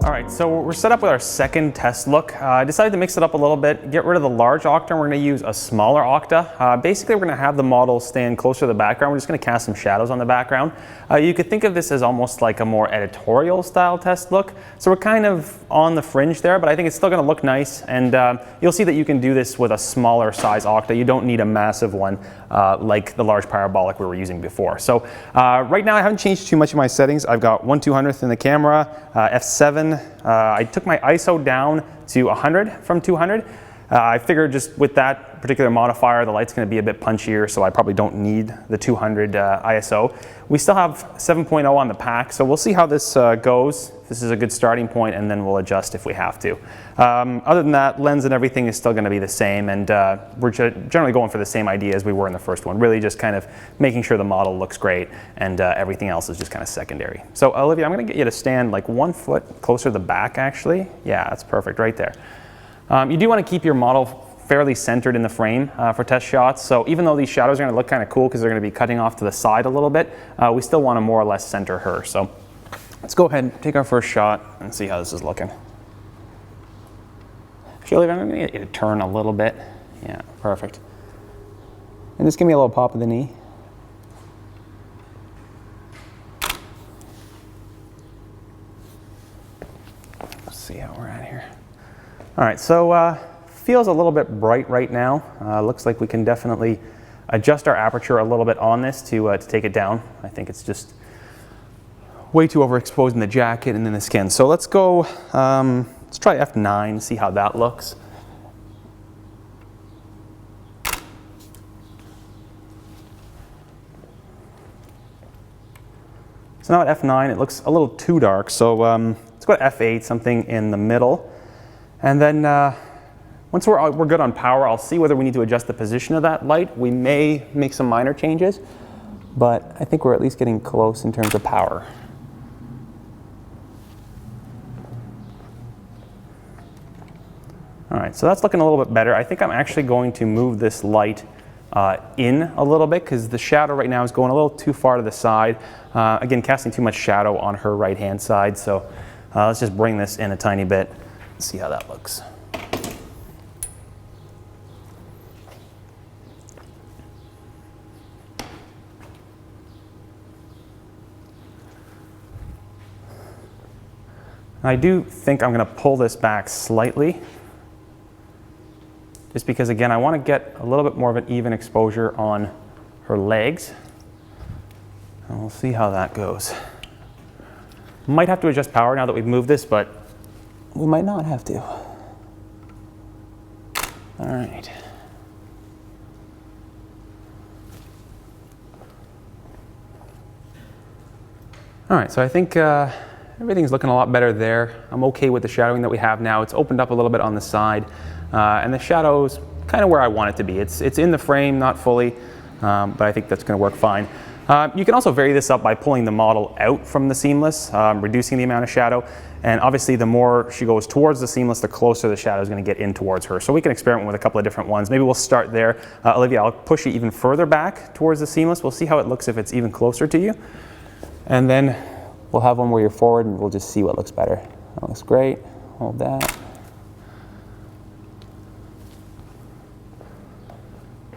All right, so we're set up with our second test look. I decided to mix it up a little bit, get rid of the large octa, and we're going to use a smaller octa. Basically, we're going to have the model stand closer to the background. We're just going to cast some shadows on the background. You could think of this as almost like a more editorial style test look. So we're kind of on the fringe there, but I think it's still going to look nice. And you'll see that you can do this with a smaller size octa. You don't need a massive one like the large parabolic we were using before. So right now I haven't changed too much of my settings. I've got 1/200th in the camera, f7. I took my ISO down to 100 from 200. I figured just with that particular modifier, the light's going to be a bit punchier, so I probably don't need the 200 ISO. We still have 7.0 on the pack, so we'll see how this goes. This is a good starting point, and then we'll adjust if we have to. Other than that, lens and everything is still going to be the same, and we're generally going for the same idea as we were in the first one, really just kind of making sure the model looks great, and everything else is just kind of secondary. So Olivia, I'm going to get you to stand like 1 foot closer to the back, actually. Yeah, that's perfect right there. You do want to keep your model fairly centered in the frame for test shots. So even though these shadows are going to look kind of cool because they're going to be cutting off to the side a little bit, we still want to more or less center her. So let's go ahead and take our first shot and see how this is looking. Actually, I'm going to get you to turn a little bit. Yeah, perfect. And just give me a little pop of the knee. Let's see how we're at here. All right, so feels a little bit bright right now. Looks like we can definitely adjust our aperture a little bit on this to take it down. I think it's just way too overexposed in the jacket and in the skin. So let's go, let's try f9, see how that looks. So now at f9, it looks a little too dark. So let's go to f8, something in the middle. And then once we're good on power, I'll see whether we need to adjust the position of that light. We may make some minor changes, but I think we're at least getting close in terms of power. All right, so that's looking a little bit better. I think I'm actually going to move this light in a little bit because the shadow right now is going a little too far to the side. Again, casting too much shadow on her right-hand side. So let's just bring this in a tiny bit. See how that looks. I do think I'm going to pull this back slightly, just because again I want to get a little bit more of an even exposure on her legs, and we'll see how that goes. Might have to adjust power now that we've moved this, but we might not have to. All right. All right, so I think everything's looking a lot better there. I'm okay with the shadowing that we have now. It's opened up a little bit on the side, and the shadow's kind of where I want it to be. It's in the frame, not fully, but I think that's going to work fine. You can also vary this up by pulling the model out from the seamless, reducing the amount of shadow. And obviously the more she goes towards the seamless, the closer the shadow is going to get in towards her. So we can experiment with a couple of different ones. Maybe we'll start there. Olivia, I'll push you even further back towards the seamless. We'll see how it looks if it's even closer to you. And then we'll have one where you're forward and we'll just see what looks better. That looks great. Hold that.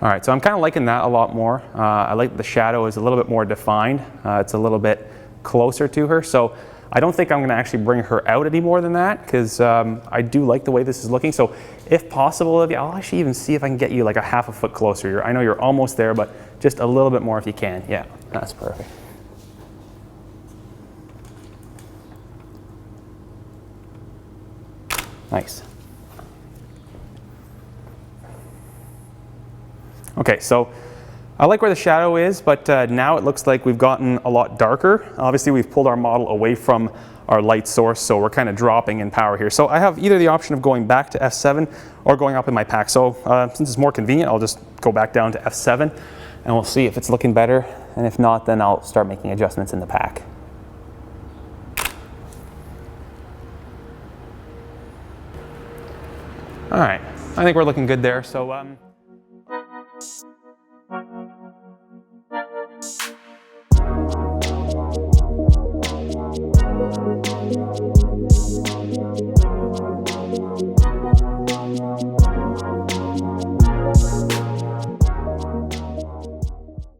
All right, so I'm kind of liking that a lot more. I like the shadow is a little bit more defined. It's a little bit closer to her. So I don't think I'm going to actually bring her out any more than that because I do like the way this is looking. So if possible, Olivia, I'll actually even see if I can get you like a half a foot closer. I know you're almost there, but just a little bit more if you can. Yeah, that's perfect. Nice. Okay, so I like where the shadow is, but now it looks like we've gotten a lot darker. Obviously, we've pulled our model away from our light source, so we're kind of dropping in power here. So I have either the option of going back to f7 or going up in my pack. So since it's more convenient, I'll just go back down to f7 and we'll see if it's looking better. And if not, then I'll start making adjustments in the pack. All right, I think we're looking good there. So.